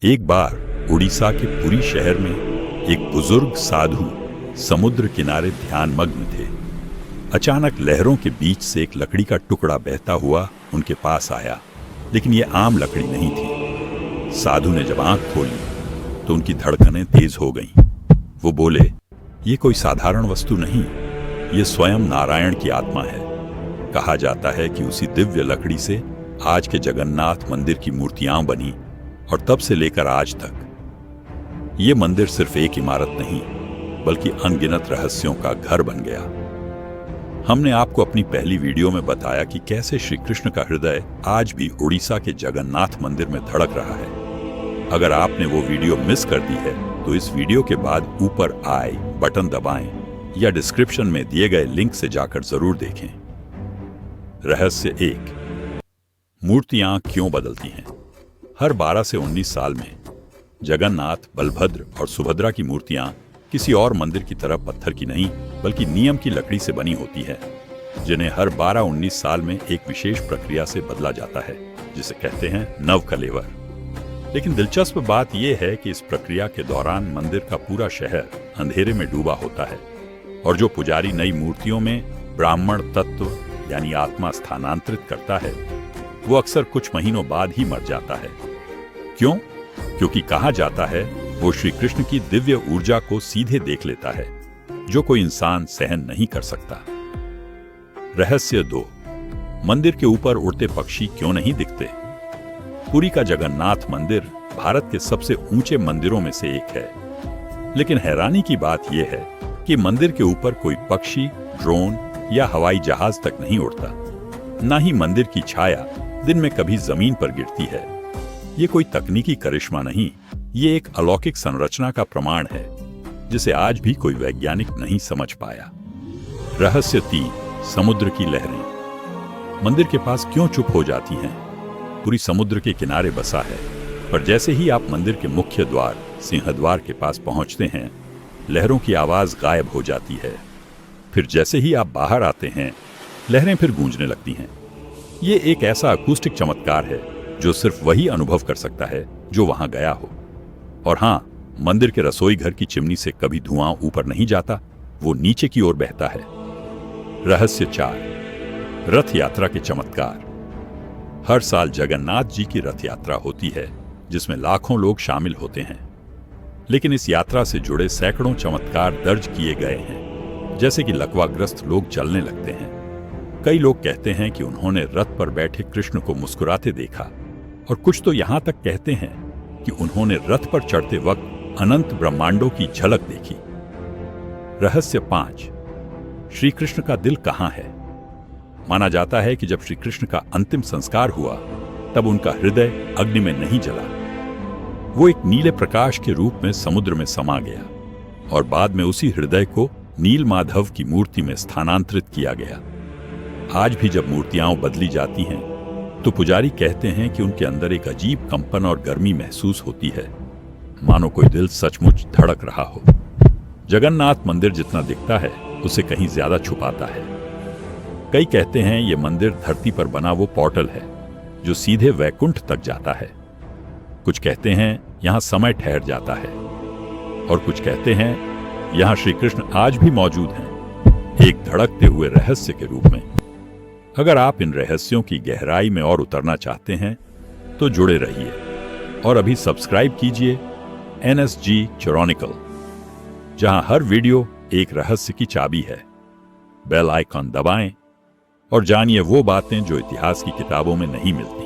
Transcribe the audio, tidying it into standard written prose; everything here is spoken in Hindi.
एक बार उड़ीसा के पुरी शहर में एक बुजुर्ग साधु समुद्र किनारे ध्यानमग्न थे। अचानक लहरों के बीच से एक लकड़ी का टुकड़ा बहता हुआ उनके पास आया, लेकिन यह आम लकड़ी नहीं थी। साधु ने जब आंख खोली तो उनकी धड़कनें तेज हो गईं। वो बोले, ये कोई साधारण वस्तु नहीं, ये स्वयं नारायण की आत्मा है। कहा जाता है कि उसी दिव्य लकड़ी से आज के जगन्नाथ मंदिर की मूर्तियां बनी और तब से लेकर आज तक ये मंदिर सिर्फ एक इमारत नहीं बल्कि अनगिनत रहस्यों का घर बन गया। हमने आपको अपनी पहली वीडियो में बताया कि कैसे श्री कृष्ण का हृदय आज भी उड़ीसा के जगन्नाथ मंदिर में धड़क रहा है। अगर आपने वो वीडियो मिस कर दी है तो इस वीडियो के बाद ऊपर आई बटन दबाएं या डिस्क्रिप्शन में दिए गए लिंक से जाकर जरूर देखें। रहस्य 1, मूर्तियां क्यों बदलती हैं? हर 12 से 19 साल में जगन्नाथ, बलभद्र और सुभद्रा की मूर्तियां किसी और मंदिर की तरह पत्थर की नहीं बल्कि नियम की लकड़ी से बनी होती है, जिन्हें हर 12-19 साल में एक विशेष प्रक्रिया से बदला जाता है, जिसे कहते हैं नवकलेवर। लेकिन दिलचस्प बात यह है कि इस प्रक्रिया के दौरान मंदिर का पूरा शहर अंधेरे में डूबा होता है और जो पुजारी नई मूर्तियों में ब्राह्मण तत्व यानी आत्मा स्थानांतरित करता है वो अक्सर कुछ महीनों बाद ही मर जाता है। क्यों? क्योंकि कहा जाता है वो श्री कृष्ण की दिव्य ऊर्जा को सीधे देख लेता है, जो कोई इंसान सहन नहीं कर सकता। रहस्य 2, मंदिर के ऊपर उड़ते पक्षी क्यों नहीं दिखते? पुरी का जगन्नाथ मंदिर भारत के सबसे ऊंचे मंदिरों में से एक है, लेकिन हैरानी की बात यह है कि मंदिर के ऊपर कोई पक्षी, ड्रोन या हवाई जहाज तक नहीं उड़ता। न ही मंदिर की छाया दिन में कभी जमीन पर गिरती है। ये कोई तकनीकी करिश्मा नहीं, ये एक अलौकिक संरचना का प्रमाण है जिसे आज भी कोई वैज्ञानिक नहीं समझ पाया। रहस्य 3, समुद्र की लहरें मंदिर के पास क्यों चुप हो जाती हैं? पूरी समुद्र के किनारे बसा है, पर जैसे ही आप मंदिर के मुख्य द्वार सिंहद्वार के पास पहुंचते हैं, लहरों की आवाज गायब हो जाती है। फिर जैसे ही आप बाहर आते हैं, लहरें फिर गूंजने लगती हैं। ये एक ऐसा अकूस्टिक चमत्कार है जो सिर्फ वही अनुभव कर सकता है जो वहां गया हो। और हां, मंदिर के रसोई घर की चिमनी से कभी धुआं ऊपर नहीं जाता, वो नीचे की ओर बहता है। रहस्य 4, रथ यात्रा के चमत्कार। हर साल जगन्नाथ जी की रथ यात्रा होती है जिसमें लाखों लोग शामिल होते हैं, लेकिन इस यात्रा से जुड़े सैकड़ों चमत्कार दर्ज किए गए हैं, जैसे कि लकवाग्रस्त लोग चलने लगते हैं। कई लोग कहते हैं कि उन्होंने रथ पर बैठे कृष्ण को मुस्कुराते देखा, और कुछ तो यहां तक कहते हैं कि उन्होंने रथ पर चढ़ते वक्त अनंत ब्रह्मांडों की झलक देखी। रहस्य 5, श्री कृष्ण का दिल कहां है? माना जाता है कि जब श्री कृष्ण का अंतिम संस्कार हुआ तब उनका हृदय अग्नि में नहीं जला। वो एक नीले प्रकाश के रूप में समुद्र में समा गया और बाद में उसी हृदय को नील माधव की मूर्ति में स्थानांतरित किया गया। आज भी जब मूर्तियां बदली जाती हैं तो पुजारी कहते हैं कि उनके अंदर एक अजीब कंपन और गर्मी महसूस होती है, मानो कोई दिल सचमुच धड़क रहा हो। जगन्नाथ मंदिर जितना दिखता है उसे कहीं ज्यादा छुपाता है। कई कहते हैं ये मंदिर धरती पर बना वो पोर्टल है जो सीधे वैकुंठ तक जाता है। कुछ कहते हैं यहां समय ठहर जाता है, और कुछ कहते हैं यहां श्री कृष्ण आज भी मौजूद हैं, एक धड़कते हुए रहस्य के रूप में। अगर आप इन रहस्यों की गहराई में और उतरना चाहते हैं तो जुड़े रहिए और अभी सब्सक्राइब कीजिए NSG Chronicles, जहां हर वीडियो एक रहस्य की चाबी है। बेल आइकॉन दबाएं और जानिए वो बातें जो इतिहास की किताबों में नहीं मिलती।